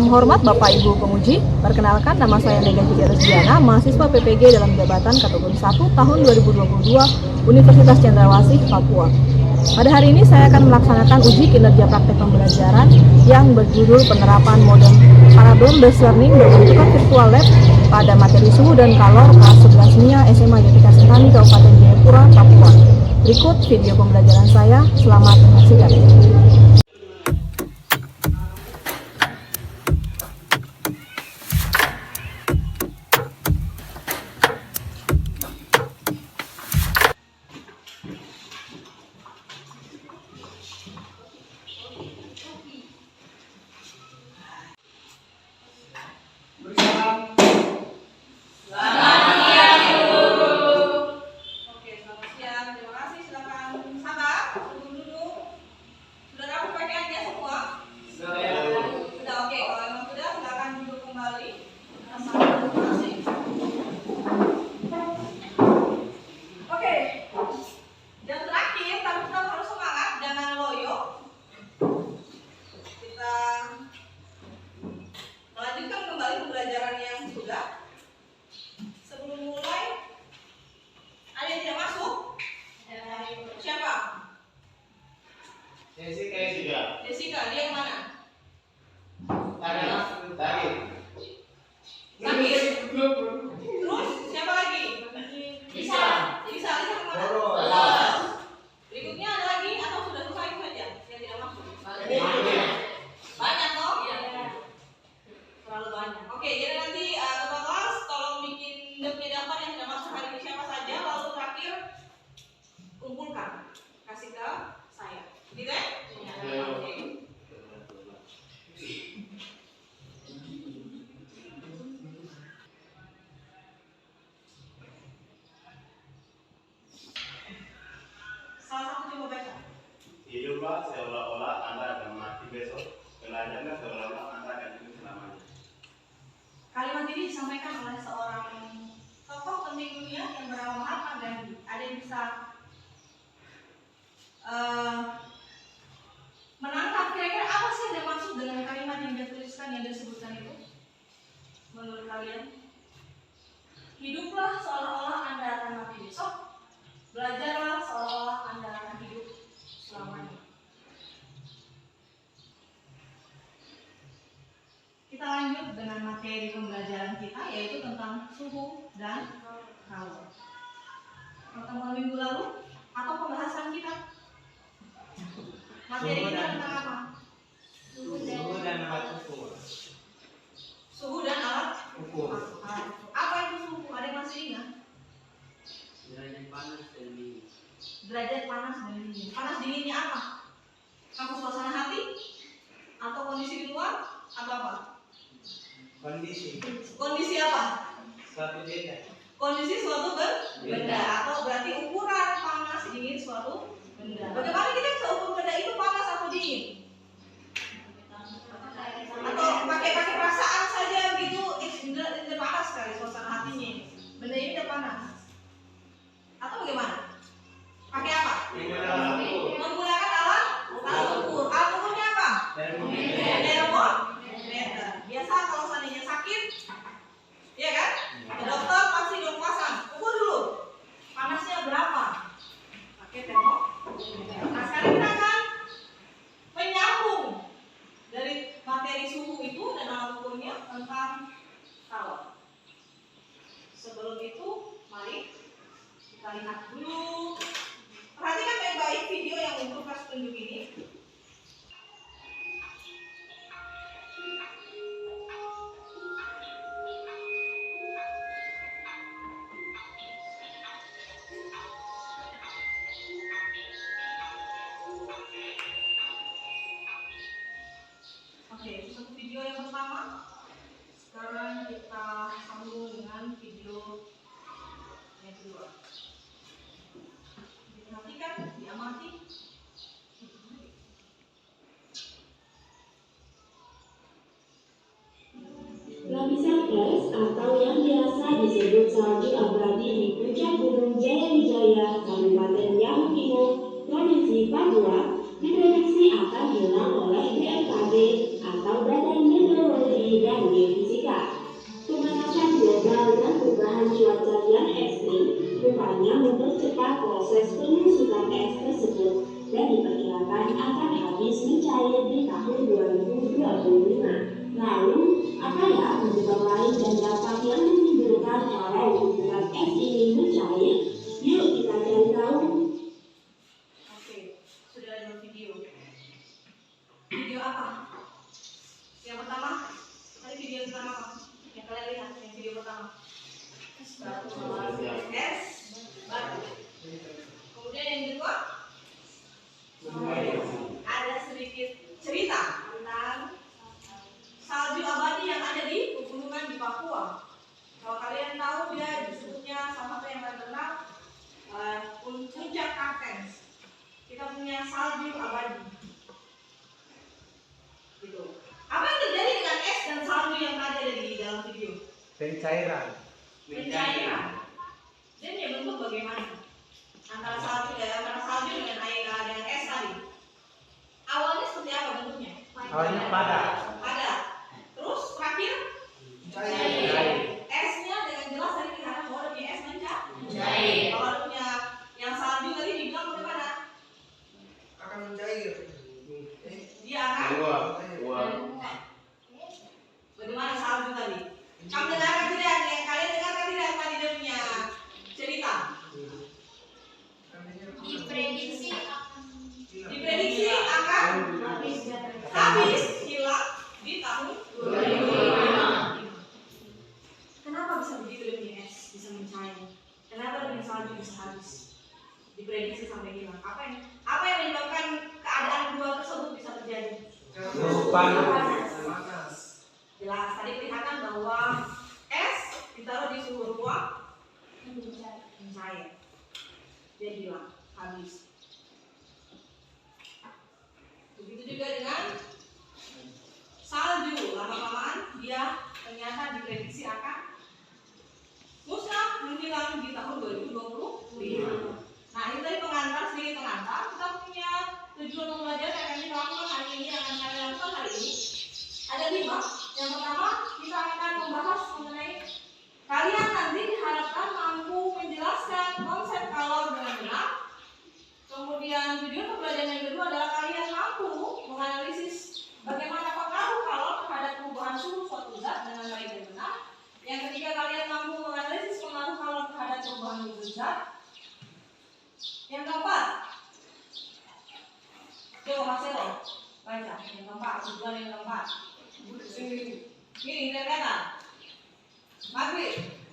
Yang hormat Bapak Ibu Penguji, perkenalkan nama saya Mega Cici Resdiana, mahasiswa PPG dalam jabatan kategori 1 tahun 2022 Universitas Cendrawasih, Papua. Pada hari ini saya akan melaksanakan uji kinerja praktek pembelajaran yang berjudul penerapan model problem-based learning berbentukan virtual lab pada materi suhu dan kalor kelas 11 MIA SMA Jatika Sentani Kabupaten Jayapura, Papua. Berikut video pembelajaran saya, selamat menyaksikan. Jessica, dia yang mana? Tadi. Sakit. Terus siapa lagi? Lisa kemana? Berikutnya ada lagi atau sudah selesai saja? Yang tidak masuk. Banyak toh? Terlalu banyak. Oke, jadi nanti ketua kelas tolong bikin daftar yang tidak masuk hari ini siapa saja, lalu terakhir kumpulkan, kasih ke saya. Gitu ya? Oke. Salah satu coba baca. Hiduplah seolah-olah Anda akan mati besok. Belajarlah seolah-olah Anda akan hidup selamanya. Kalimat ini disampaikan oleh seorang tokoh penting dunia yang bernama Mahatma Gandhi. Ada yang bisa menangkap kira-kira apa sih yang dimaksud dengan kalimat yang dia tuliskan, yang dia sebutkan itu? Menurut kalian? Hiduplah seolah-olah Anda akan mati besok. Belajarlah seolah-olah Anda akan hidup selamanya. Kita lanjut dengan materi pembelajaran kita, yaitu tentang suhu dan kalor. Pertemuan minggu lalu atau pembahasan kita, materi kita tentang apa? Suhu dan alat ukur. Suhu dan alat Ukur. Apa itu suhu? Ada yang masih ingat? Derajat panas dan dingin. Derajat panas dan dingin. Panas dinginnya apa? Kamu suasana hati? Atau kondisi di luar? Atau apa? Kondisi. Kondisi apa? Suatu benda. Kondisi suatu benda. Atau berarti ukuran panas dingin suatu benda. Bagaimana kita bisa ukur benda itu panas atau dingin? Atau pakai perasaan saja gitu, ini panas sekali suasana hatinya. Benda ini udah panas. Atau bagaimana? Pakai apa? Menggunakan alat ukur. Alat ukurnya apa? Termometer. Biasa kalau seandainya sakit, ya kan? Ke dokter pasti dong pasang. Ukur dulu. Panasnya berapa? Pakai termometer. Nah, sekarang kita akan menyambung dari materi suhu itu dan alat ukurnya tentang kalor. Sebelum itu, mari kita lihat dulu. Perhatikan baik-baik video yang untuk kelas tunjuk ini. Oke, itu satu video yang pertama. Sekarang kita sambung dengan video yang kedua. Diperhatikan, diamati. Lapisan es atau yang biasa disebut salju abadi di puncak Gunung Jayawijaya, Kabupaten Yahukimo, Provinsi Papua, diprediksi akan hilang oleh BMKG atau Badan Meteorologi proses penyusutan es tersebut dan diperkirakan akan habis mencair di tahun 2025. Lalu, apa ya penyebab lain dan dampak yang menimbulkan kalau gunungan es ini mencair? Yuk kita cari tahu. Oke, sudah ada video. Video apa? Yang pertama, tadi video yang pertama apa? Yang kalian lihat, yang video pertama. Es, batu. Kemudian yang kedua, ada sedikit cerita tentang salju abadi yang ada di pegunungan di Papua. Kalau kalian tahu dia disebutnya salah satu yang paling terkenal puncak Kartens. Kita punya salju abadi. Gitu. Apa yang terjadi dengan es dan salju yang tadi ada di dalam video? Pencairan. Pencairan. Dan dia bentuk bagaimana? Antara salju dengan air dengan es tadi. Awalnya seperti apa bentuknya? Awalnya padat. Padat. Terus terakhir Cair. esnya dengan jelas tadi kelihatan bahwa dia es mencair. Kalau punya yang salju tadi dibilang bagaimana? Akan mencair. Dia akan bagaimana salju tadi? Kamu dengarkan tidak? Kalian dengarkan tidak tadi dia punya cerita? Diprediksi akan habis hilang di tahun 2025. Kenapa bisa begitu demi es bisa mencair? Kenapa demi salju bisa habis? Diprediksi sampai hilang. Apa yang menyebabkan keadaan dua tersebut bisa terjadi? Panas. Jelas tadi kelihatan bahwa es ditaruh di suhu ruang mencair. Dia hilang, habis. Begitu juga dengan salju, lama-lamaan dia ternyata diprediksi akan musnah, menghilang di tahun 2025. Nah ini tadi sedikit pengantar. Kita punya tujuan pembelajaran yang akan kita lakukan hari ini, yang akan kami lakukan hari ini. Ada 5. Yang pertama kita akan membahas mengenai kalian nanti diharapkan mampu menjelaskan konsep kalor dengan benar. Kemudian tujuan pembelajaran yang kedua adalah kalian mampu menganalisis bagaimana pengaruh kalor terhadap perubahan suhu suatu zat dengan baik dan benar. Yang ketiga kalian mampu menganalisis pengaruh kalor terhadap perubahan suhu zat. Yang keempat, coba Marcelo baca. Yang keempat, tujuan yang keempat. Ini kelihatan. Maghrib.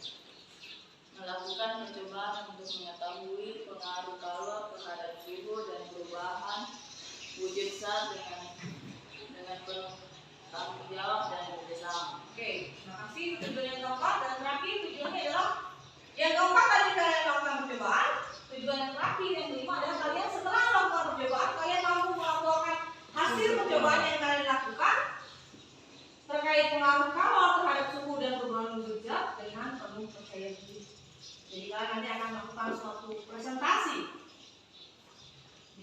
Melakukan percobaan untuk mengetahui pengaruh kalor terhadap suhu dan perubahan wujud zat dengan penuh tanggung jawab dan bekerjasama. Oke, terima kasih. Tujuan yang keempat dan terakhir tujuannya adalah yang keempat tadi kalian lakukan percobaan. Tujuan yang terakhir yang kelima adalah kalian setelah melakukan percobaan kalian mampu melaporkan hasil percobaan yang kalian lakukan terkait pengaruh kalor terhadap suhu dan perubahan wujud zat dengan penuh percaya diri. Jadi kalian nanti akan melakukan suatu presentasi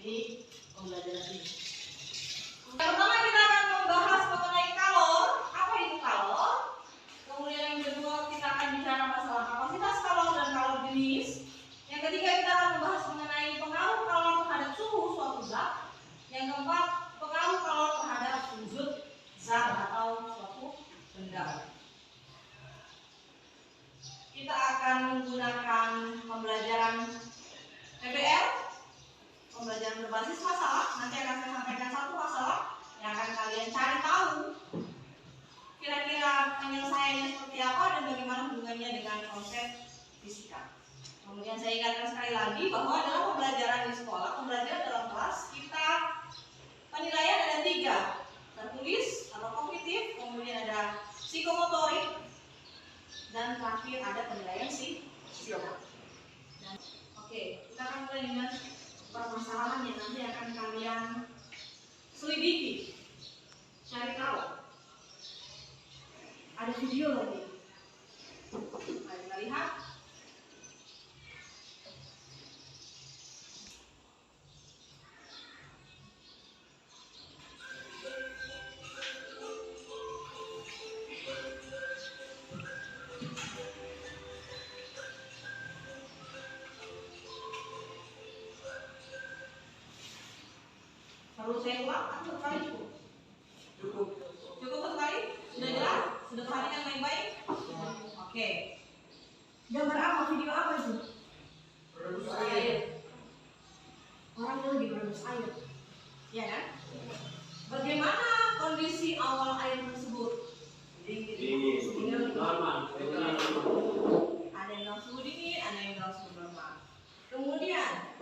di pembelajaran ini. Yang pertama kita akan membahas mengenai kalor. Apa itu kalor? Kemudian yang kedua kita akan bicara masalah kapasitas kalor dan kalor jenis. Yang ketiga kita akan membahas mengenai pengaruh kalor terhadap suhu suatu zat. Yang keempat pengaruh kalor terhadap wujud zat atau suatu benda. Kita akan menggunakan pembelajaran PBL, pembelajaran berbasis masalah. Nanti akan saya sampaikan satu masalah yang akan kalian cari tahu kira-kira penyelesaiannya seperti apa dan bagaimana hubungannya dengan konsep fisika. Kemudian saya ingatkan sekali lagi bahwa dalam pembelajaran di sekolah, pembelajaran dalam kelas, kita penilaian ada 3, tertulis atau kognitif, kemudian ada psikomotorik, dan terakhir ada penilaian sosial. Oke, kita akan mulai dengan permasalahan yang nanti akan kalian selidiki, cari tahu. Ada video lagi. Mari kita lihat. Perlu saya ulang atau satu kali cukup? Cukup satu kali? Sudah jelas? Sudah perhatikan baik-baik? Oke. Gambar apa? Video apa itu? Berebus air. Orang itu lagi berebus air. Ya kan? Bagaimana kondisi awal air tersebut? Dingin. Normal. Ada yang dalam suhu dingin, ada yang dalam suhu normal. Kemudian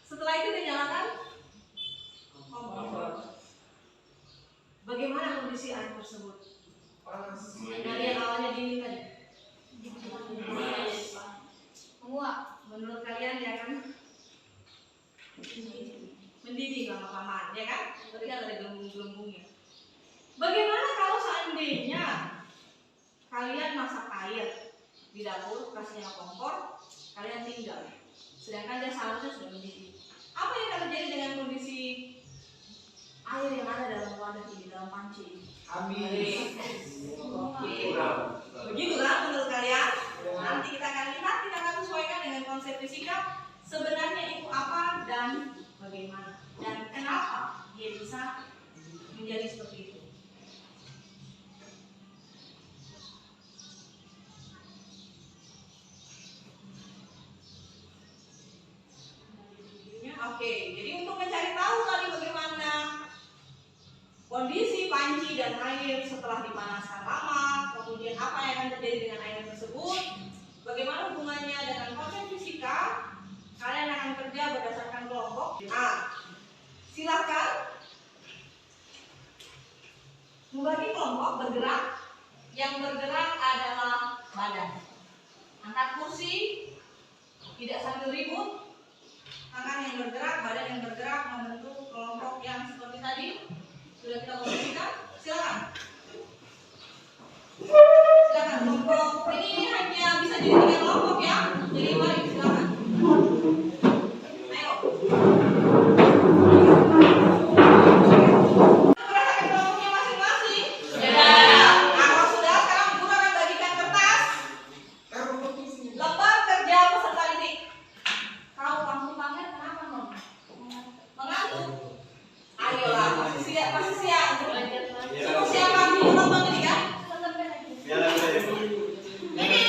setelah itu dinyalakan kompor. Bagaimana kondisi air tersebut? Panas. Dari yang awalnya dingin tadi. Menguap. Menurut kalian ya kan? Mendidih lama-lamaan, ya kan? Berarti kan ada gelembung-gelembungnya. Bagaimana kalau seandainya kalian masak air di dapur, kasih nyala kompor, kalian tinggal, sedangkan dia seharusnya sudah mendidih. Apa yang akan terjadi dengan kondisi air yang ada dalam wadah ini, dalam panci ini? Habis. Begitu kan menurut kalian? Nanti kita akan lihat, kita akan sesuaikan dengan konsep fisika sebenarnya itu apa dan bagaimana dan kenapa dia bisa menjadi seperti itu. Oke, jadi untuk mencari tahu tadi bagaimana kondisi panci dan air setelah dipanaskan lama, kemudian apa yang akan terjadi dengan air tersebut, bagaimana hubungannya dengan konsep fisika, kalian akan kerja berdasarkan kelompok. Nah, silakan membagi kelompok bergerak. Yang bergerak adalah badan. Angkat kursi, tidak sambil ribut. Tangan yang bergerak, badan yang bergerak membentuk kelompok yang seperti tadi. Sudah kita posisikan? Silakan. Silakan kelompok ini hanya bisa jadi 3 kelompok ya. Jadi mari silakan. Ayo. Merasakan kelompoknya masing-masing? Sudah. Nah, kalau sudah, sekarang guru akan bagikan kertas. Lembar kerja peserta didik. Kau kamu panggil kenapa non? Mengantuk. Ayolah, masih siang. Cukup siang kami nonton ini kan? Jalan saja, Bu. Ini,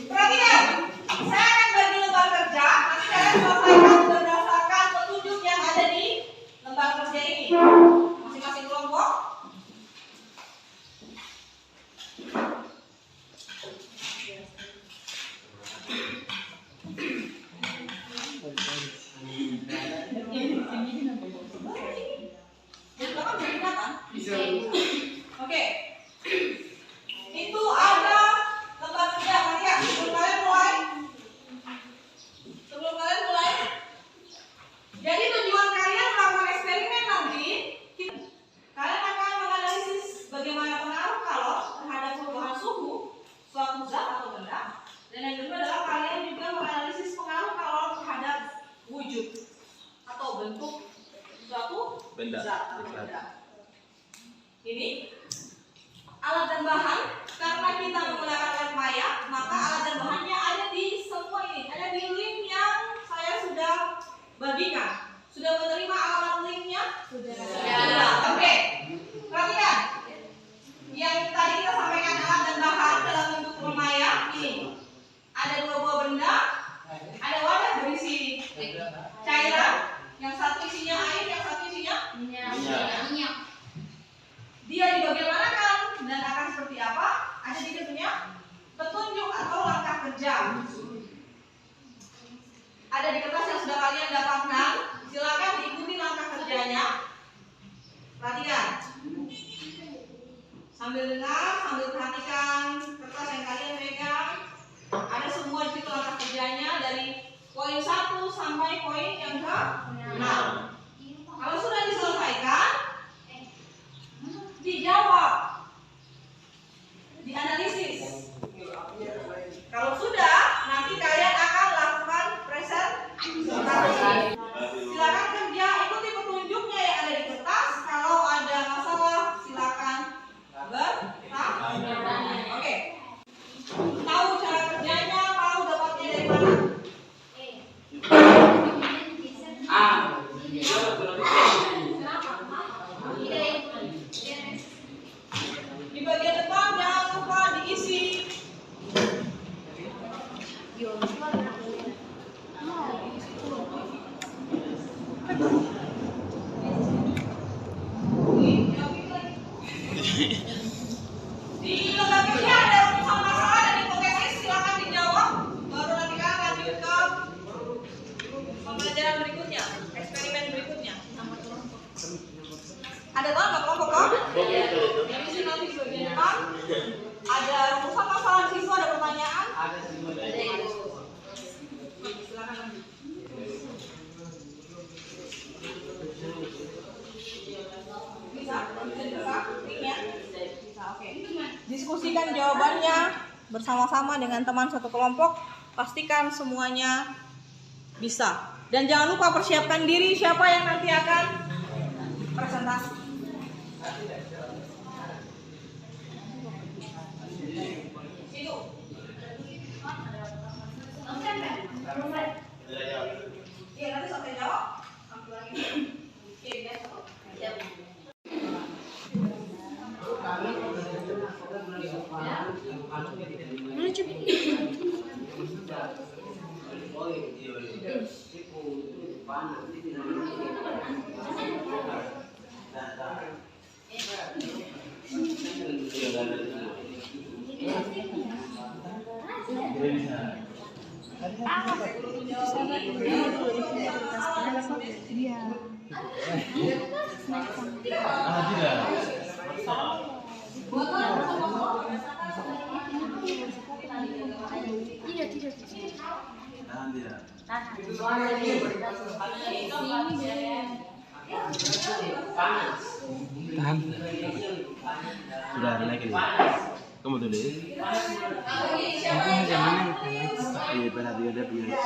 perhatikan. Saya akan bagi lembar kerja. Nanti kalian selesaikan berdasarkan petunjuk yang ada di lembar kerja ini. Masing-masing kelompok. Yang belakang bisa digunakan? Oke. Itu ada lembar kerja, perhatikan. Sebelum kalian mulai. Jadi tujuan kalian melakukan eksperimen nanti, kalian akan menganalisis bagaimana pengaruh kalor terhadap perubahan suhu suatu zat atau benda. Dan yang kedua adalah kalian juga menganalisis pengaruh kalor terhadap wujud atau bentuk suatu Benda. zat atau benda. Ini alat dan bahan, karena kita menggunakan lab maya, maka alat dan bahannya ada di semua ini, ada di link yang saya sudah bagikan. Sudah menerima alamat linknya? Sudah. Oke. Perhatikan. Yang tadi kita sampaikan alat dan bahan dalam bentuk maya ini. Ada 2 buah benda, ada wadah berisi cairan, yang satu isinya air, yang satu isinya minyak. Dia dibagaimanakan dan akan seperti apa? Ada di punya petunjuk atau langkah kerja. Ada di kertas yang sudah kalian dapatkan. Silakan diikuti langkah kerjanya. Perhatikan. Sambil dengar, sambil perhatikan kertas yang kalian pegang. Ada semua di situ langkah kerjanya dari poin 1 sampai poin yang ke-6. Kalau sudah diselesaikan, dijawab, dianalisis. Kalau sudah, nanti kalian akan lakukan presentasi. Silakan kerja, ikuti petunjuknya yang ada di kertas. Kalau ada masalah, silakan bertanya. Oke. Tahu cara kerjanya, tahu dapatnya dari mana? Di logam ini ada rumusan masalah dan hipotesis, silakan dijawab. Baru nanti kan lanjut ke pembelajaran berikutnya, eksperimen berikutnya. Ada tahu nggak kelompok kok? Jadi sini nanti di bagian depan ada rumusan masalah di situ, ada pertanyaan. Silakan lanjut. Bisa? Bisa? Bisa, oke. Diskusikan jawabannya bersama-sama dengan teman satu kelompok. Pastikan semuanya bisa. Dan jangan lupa persiapkan diri siapa yang nanti akan presentasi. Iya, nanti sampai jawab. Oke, Tahan. Sudah naik ini. Kamu tulis. Iya, perhatian dia punya.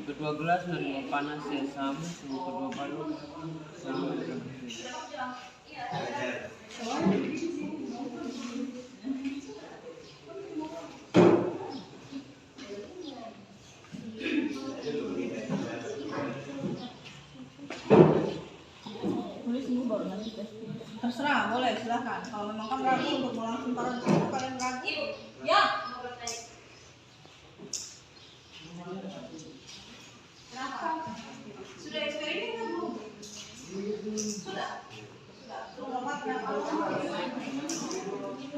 Kedua gelas menerima panas yang sama, suhu kedua balon sama dengan terserah, boleh, silahkan. Kalau memang kamu ragu untuk langsung taruh di situ, kalian ragu. Ya. Kenapa? Sudah eksperimen kan belum? Sudah. Sudah. Kenapa?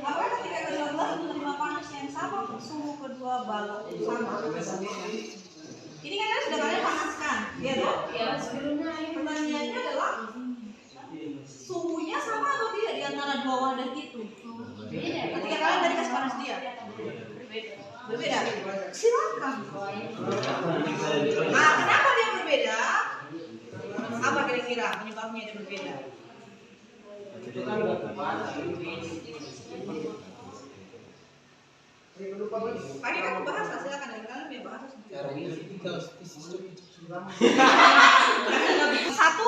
Apa ketika kedua gelas menerima panas yang sama, suhu kedua balon sama? Ini kan sudah kalian panaskan, ya toh? Ya, Pertanyaannya adalah suhunya sama atau tidak di antara dua wadah itu? Ketika kalian tadi kasih panas dia, berbeda. Silakan. Nah, kenapa dia berbeda? Apa kira-kira penyebabnya dia berbeda? Pakai kamu bahasa, silakan dari kalian punya bahasa. Satu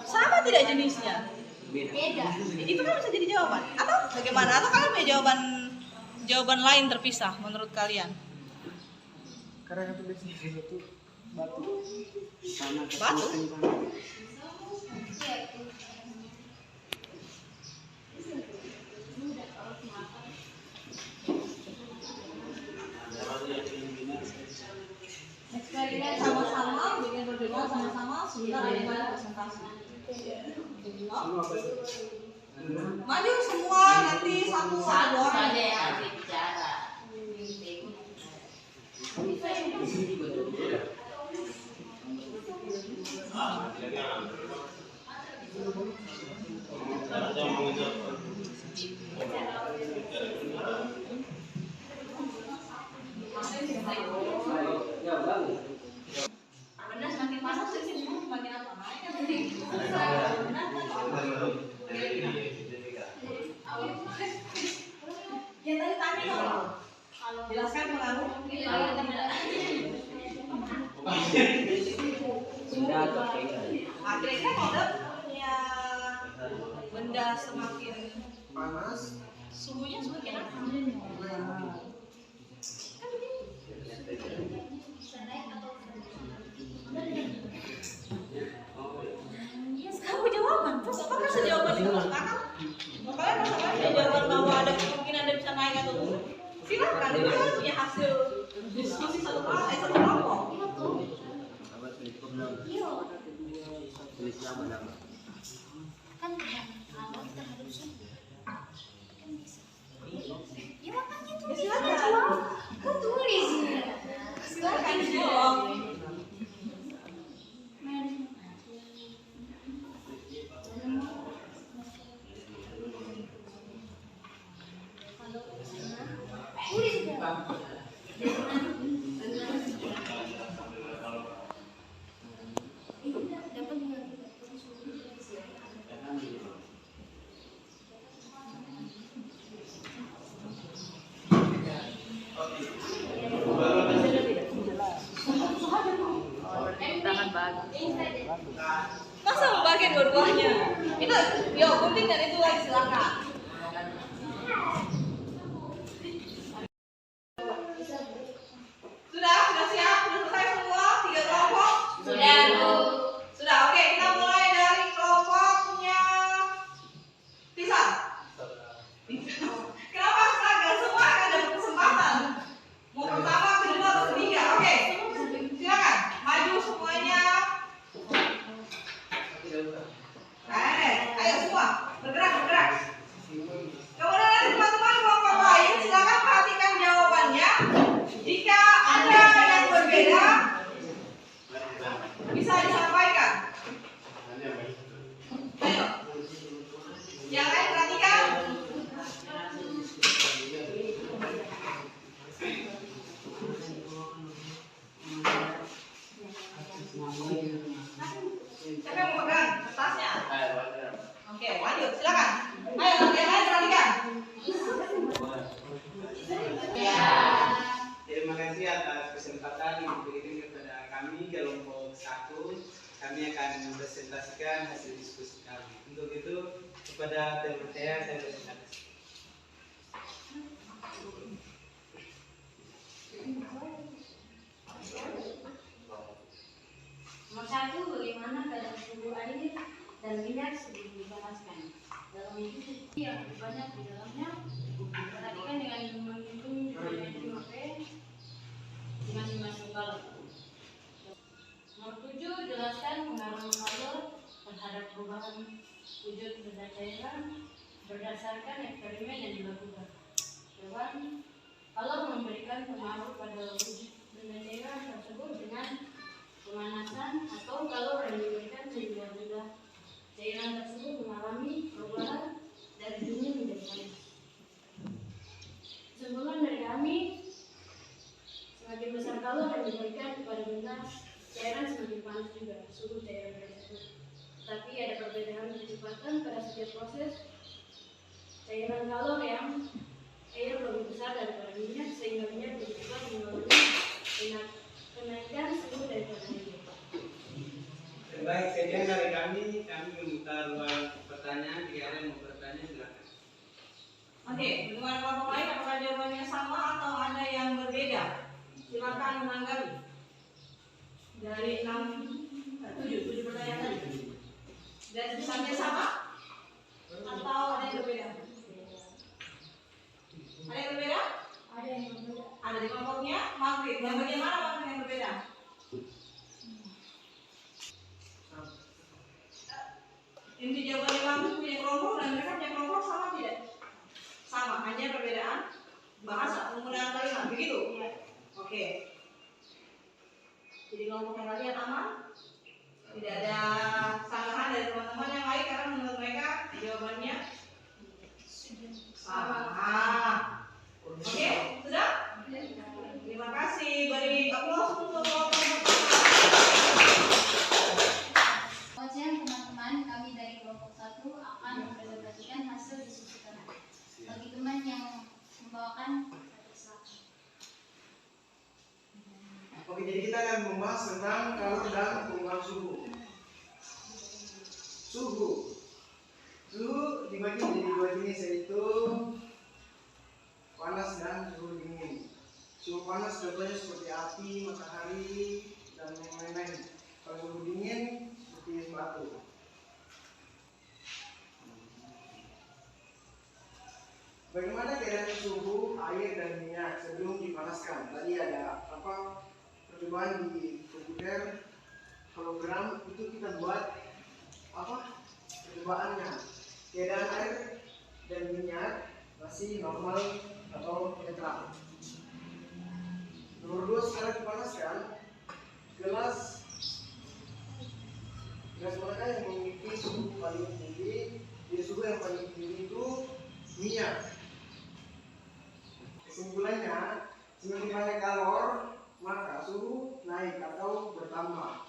sama tidak jenisnya? Beda. Itu kan bisa jadi jawaban. Atau bagaimana? Atau kalian punya jawaban lain terpisah menurut kalian? Karena satu biasanya itu batu. Batu? Eksperimen sama-sama, bikin berbeda sama-sama, sebentar ada banyak presentasi. Maju semua, nanti satu dua orang. saja yang harus bicara. Benda semakin panas, semakin apa? Yang tadi tanya dong. Jelaskan pengaruh. Akhirnya kalau punya benda semakin panas, suhunya semakin apa? Kan begini. tulis nama-nama. Kan awal kita harus kan bisa. Ya makanya tulis. Silakan. Kan tulis. Silakan dong. Tangan bagus. Masa mau bagian dua-duanya? Itu, yo, gunting dan itu lagi silakan. Sudah siap? Sudah selesai semua? 3 kelompok? Sudah, Bu. Sudah, oke. Kita mulai dari kelompoknya Tisan. Kenapa seragam semua akan ada kesempatan? Mau pertama, kedua, atau ketiga? Oke. Silakan, maju semuanya. Ayo semua, bergerak. Kemudian dari teman-teman kelompok lain, silakan perhatikan jawabannya. Jika ada yang berbeda, bisa disampaikan. Ayo. Yang lain perhatikan. Siapa yang mau pegang kertasnya? Oke, lanjut, silakan. Ayo, yang lain perhatikan. Terima kasih atas kesempatan yang diberikan kepada kami kelompok 1. Kami akan mempresentasikan hasil diskusi kami. Untuk itu kepada teman saya presentasi. Nomor 1, bagaimana kadar suhu air dan minyak sebelum dipanaskan. Dalam itu yang banyak di dalamnya. Perhatikan dengan menghitung biaya 5P di masing-masing kolom. Nomor 7, jelaskan pengaruh kalor terhadap perubahan wujud benda cairan berdasarkan eksperimen yang dilakukan. Jawaban, kalor memberikan pengaruh pada wujud benda cairan tersebut dengan pemanasan atau kalor yang diberikan sehingga benda cairan tersebut mengalami perubahan dari dingin menjadi panas. Kesimpulan dari kami, semakin besar kalor yang diberikan kepada benda cairan, semakin panas juga suhu cairan tersebut. Tapi ada perbedaan kecepatan pada setiap proses. Cairan kalor yang air lebih besar daripada minyak, sehingga minyak lebih cepat mengalami kenaikan suhu daripada air. Baik, sekian dari kami membuka ruang pertanyaan. Jika ada yang mau bertanya, silakan. Oke, dengan kelompok lain apakah jawabannya sama atau ada yang berbeda? Silakan menanggapi. Dari 7 pertanyaan tadi. Dan misalnya sama atau ada yang berbeda? Ada yang berbeda? Ada yang berbeda. Ada di kelompoknya Maghrib. Yang bagian mana Maghrib yang berbeda? Inti jawabannya Maghrib punya kelompok dan mereka punya kelompok sama tidak? Sama, hanya perbedaan bahasa penggunaan kalimat, begitu? Iya. Oke. Jadi kelompok yang kalian aman? Tidak ada sanggahan dari teman-teman yang lain karena menurut mereka jawabannya sama. Oke, sudah? Terima kasih. Beri aplaus untuk kelompok. Selamat siang teman-teman, kami dari kelompok 1 akan mempresentasikan hasil diskusi kami. Bagi teman yang membawakan, Oke, jadi kita akan membahas tentang kalor dan pengurangan suhu. Suhu dibagi menjadi 2 jenis, yaitu panas dan suhu dingin. Suhu panas contohnya seperti api, matahari, dan lain-lain. Kalau suhu dingin seperti es batu. Bagaimana keadaan suhu air dan minyak sebelum dipanaskan? Tadi ada percobaan di komputer hologram, itu kita buat percobaannya. Keadaan air dan minyak masih normal atau netral. Nomor 2, sekarang dipanaskan. Gelas mana yang memiliki suhu paling tinggi? Jadi suhu yang paling tinggi itu minyak. Kesimpulannya, semakin banyak kalor, maka suhu naik atau bertambah.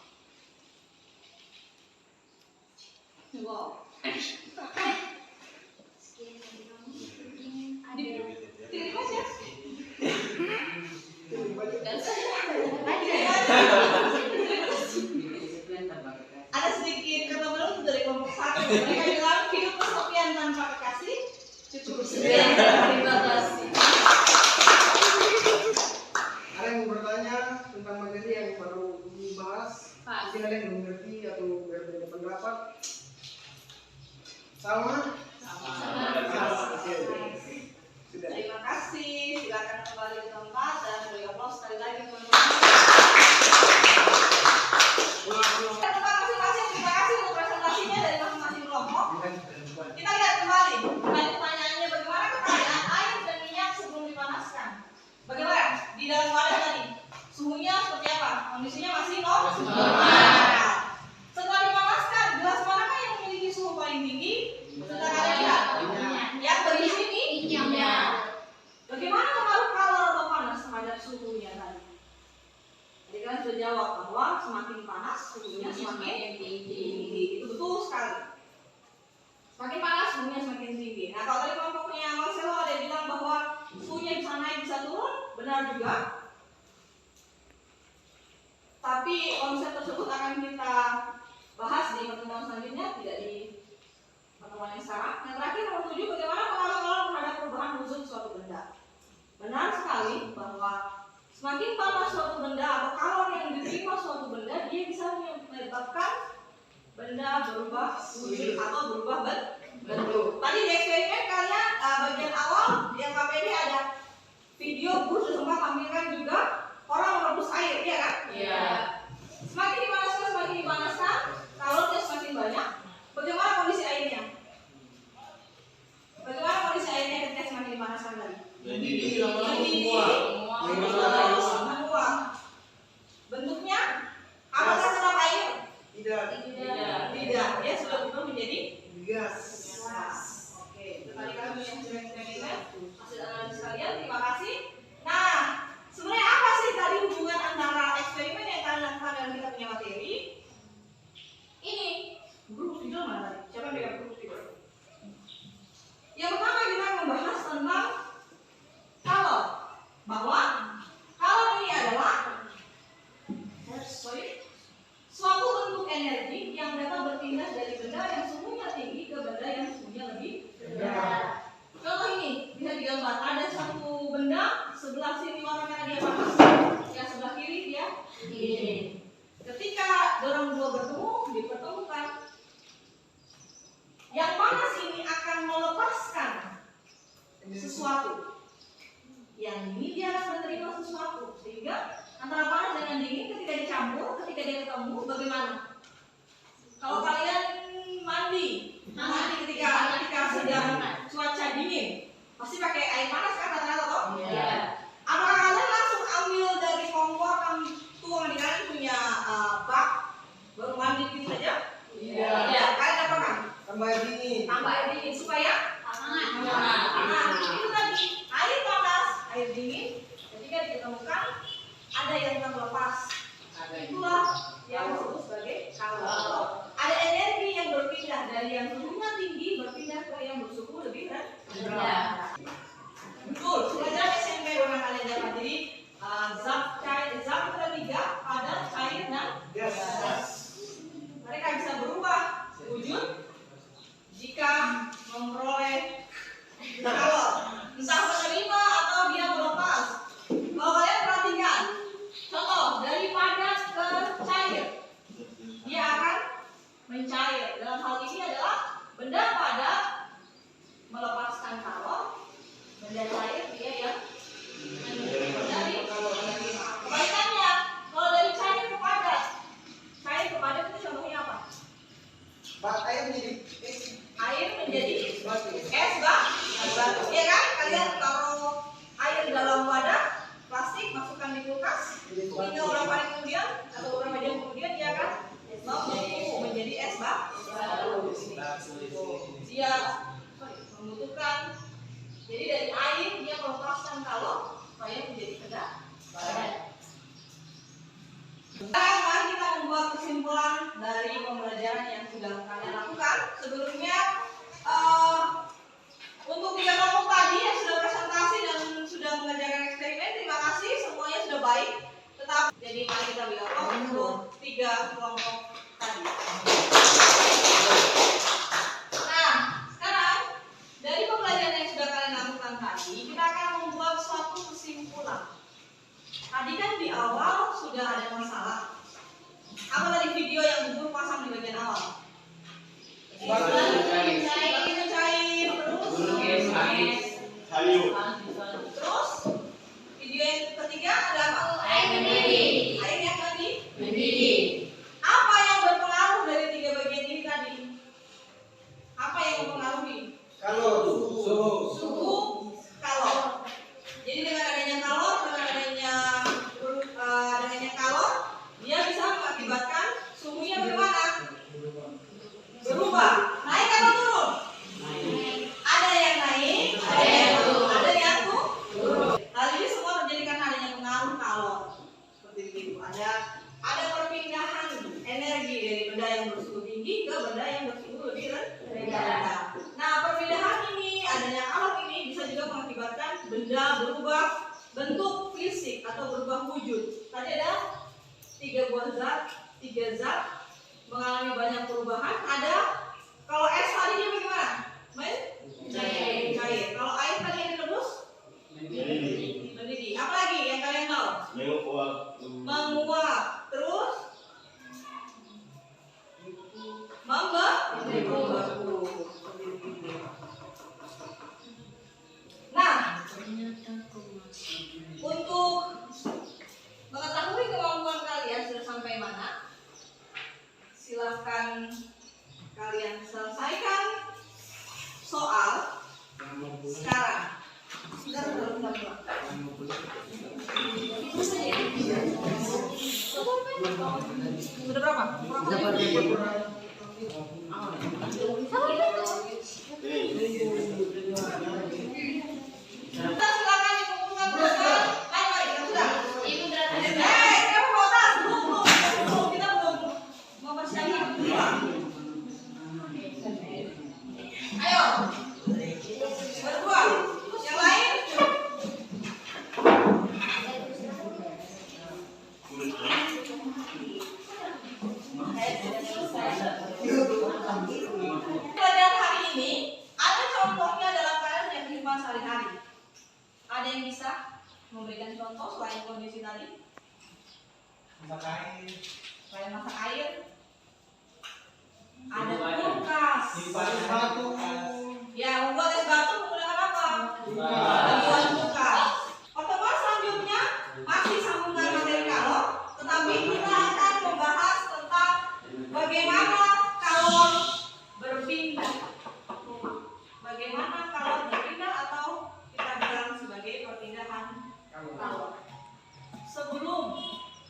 Wow. Ada sedikit kata baru dari kelompok 1. Mereka bilang hidup kesepian tanpa kekasih cukup sedih. Terima kasih. Ada yang mau bertanya tentang materi yang baru dibahas? Mungkin ada yang belum mengerti atau berbeda pendapat? Sama? Oke. Sudah. Terima kasih. Silakan kembali ke tempat dan beri aplaus sekali lagi teman-teman. Tempat masing-masing. Terima kasih untuk presentasinya dari masing-masing kelompok. Kita lihat kembali. Tadi pertanyaannya bagaimana keadaan air dan minyak sebelum dipanaskan? Bagaimana di dalam wadah tadi? Suhunya seperti apa? Kondisinya masih normal. Setelah dipanaskan, gelas manakah yang memiliki suhu paling tinggi? Kita akan lihat. Yang berisi minyak. Bagaimana pengaruh kalor atau panas terhadap suhunya tadi? Tadi kan sudah jawab bahwa semakin panas suhunya semakin tinggi. Itu betul sekali. Semakin panas suhunya semakin tinggi. Nah kalau tadi kelompoknya Marcelo ada yang bilang bahwa suhunya bisa naik bisa turun, benar juga. Tapi konsep tersebut akan kita bahas di pertemuan selanjutnya, tidak di pertemuan yang sekarang. Yang terakhir nomor 7, bagaimana pengaruh kalor terhadap perubahan wujud suatu benda. Benar sekali bahwa semakin panas suatu benda atau kalor yang diterima suatu benda, dia bisa menyebabkan benda berubah wujud atau berubah bentuk. Tadi di eksperimen kalian bagian awal di LKPD ada video Gus sempat tampilkan juga orang merebus air, ya kan? Iya. Semakin dipanaskan, kalornya semakin banyak. Bagaimana kondisi airnya? Bagaimana kondisi airnya ketika semakin dipanaskan tadi? Menguap. Bentuknya apakah tetap air? Tidak. Dia sudah berubah menjadi gas. Oke, itu tadi kami yang eksperimen hasil analisis kalian. Terima kasih. Nah, sebenarnya apa sih tadi hubungan antara eksperimen yang kalian lakukan dan kita punya materi? Ini grup video mana tadi? Siapa yang pegang grup video? Yang pertama kita membahas tentang kalor, bahwa kalor ini adalah suatu bentuk energi yang dapat berpindah dari benda yang suhunya tinggi ke benda yang suhunya lebih rendah. Contoh ini bisa digambar, ada satu benda sebelah sini warna merah dia panas, yang sebelah kiri dia dingin. Ketika dorong dua bertemu, dipertemukan, yang panas ini akan melepaskan sesuatu, yang ini dia akan menerima sesuatu, sehingga antara panas dengan dingin ketika dicampur, ketika dia ketemu, bagaimana? Kalau kalian mandi ketika sedang cuaca dingin, pasti pakai air panas kan rata-rata toh? Iya. Apakah kalian langsung ambil dari kompor, tuang di kalian punya bak, baru mandi gitu saja? Iya. Kalian apakan? Tambah air dingin supaya hangat. Itu tadi air panas, air dingin, ketika ditemukan ada yang terlepas. Itulah yang disebut sebagai kalor. Ada energi yang berpindah dari yang suhunya tinggi berpindah ke yang bersuhu lebih rendah. Betul. Pelajaran SMP sudah kalian lakukan. Sebelumnya untuk 3 kelompok tadi yang sudah presentasi dan sudah mengerjakan eksperimen, terima kasih, semuanya sudah baik. Tetap jadi mari kita bilang untuk 3 kelompok tadi. Nah, sekarang dari pembelajaran yang sudah kalian lakukan tadi, kita akan membuat suatu kesimpulan. Tadi kan di awal sudah ada masalah. Apa tadi video yang guru pasang di bagian awal? Cair, terus video yang ketiga ada apa? Air yang tadi mendidih. Apa yang berpengaruh dari 3 bagian ini tadi? Apa yang mempengaruhi? Suhu, kalor. Jadi dengan adanya kalor, dia bisa mengakibatkan suhunya bagaimana? Berubah. Naik atau turun? Ada yang naik, ada yang turun. Hal ini semua terjadi karena adanya pengaruh kalor. Seperti itu. Ada perpindahan energi dari benda yang bersuhu tinggi ke benda yang bersuhu lebih rendah. Nah, perpindahan ini, adanya kalor ini bisa juga mengakibatkan benda berubah bentuk fisik atau berubah wujud. Tadi ada 3 zat mengalami banyak perubahan. Ada kalau es tadi dia bagaimana? Cair. Kalau air tadi yang direbus? Mendidih. Apa lagi yang kalian tahu? Menguap. Terus? Membeku. Nah, untuk mengetahui kemampuan kalian sudah sampai mana, silahkan kalian selesaikan soal sekarang. Sudah berapa? Kita silakan dikumpulkan berapa? Ayo, sudah. Kamu mau tas? Belum. Kita belum mau persiapan. Ayo. Berdua. Yang lain? Pelajaran hari ini ada contohnya dalam keadaan kehidupan sehari-hari. Ada yang bisa memberikan contoh selain kondisi tadi? Selain masak air, ada kulkas. Ya, membuat es batu menggunakan apa? Membuat kulkas. Pertemuan selanjutnya masih sambungan materi kalor, tetapi kita akan membahas tentang bagaimana kalor berpindah. Bagaimana kalor berpindah atau kita bilang sebagai perpindahan kalor. Sebelum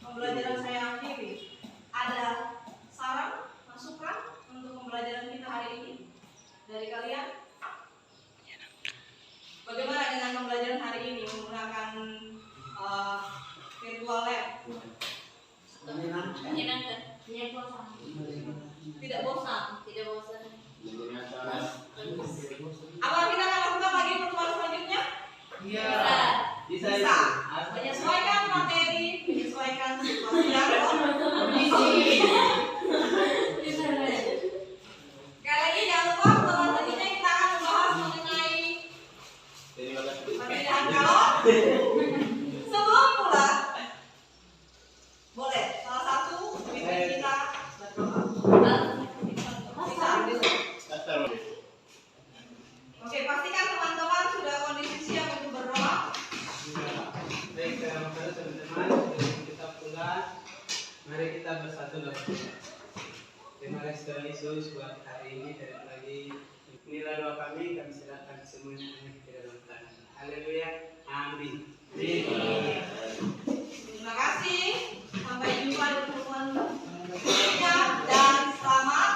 pembelajaran saya akhiri, ada saran, masukan untuk pembelajaran kita hari ini dari kalian? Bagaimana dengan pembelajaran hari ini menggunakan virtual lab? Menyenangkan. Tidak bosan? Tidak bosan. Apa kita akan lakukan lagi pertemuan selanjutnya? Bisa. Menyesuaikan materi, menyesuaikan situasi yang kondisi. Sekali lagi jangan lupa pertemuan selanjutnya kita akan membahas mengenai perpindahan kalor. Sebelum pulang, boleh salah satu pemimpin kita berdoa. Oke, pastikan teman-teman sudah kondisi siap untuk berdoa. Baik, kepada teman-teman, sebelum kita pulang, mari kita bersatu dalam doa. Terima kasih Tuhan Yesus buat hari ini dan lagi inilah doa kami serahkan semuanya ke dalam tangan. Haleluya, amin. Terima kasih. Sampai jumpa di pertemuan berikutnya dan selamat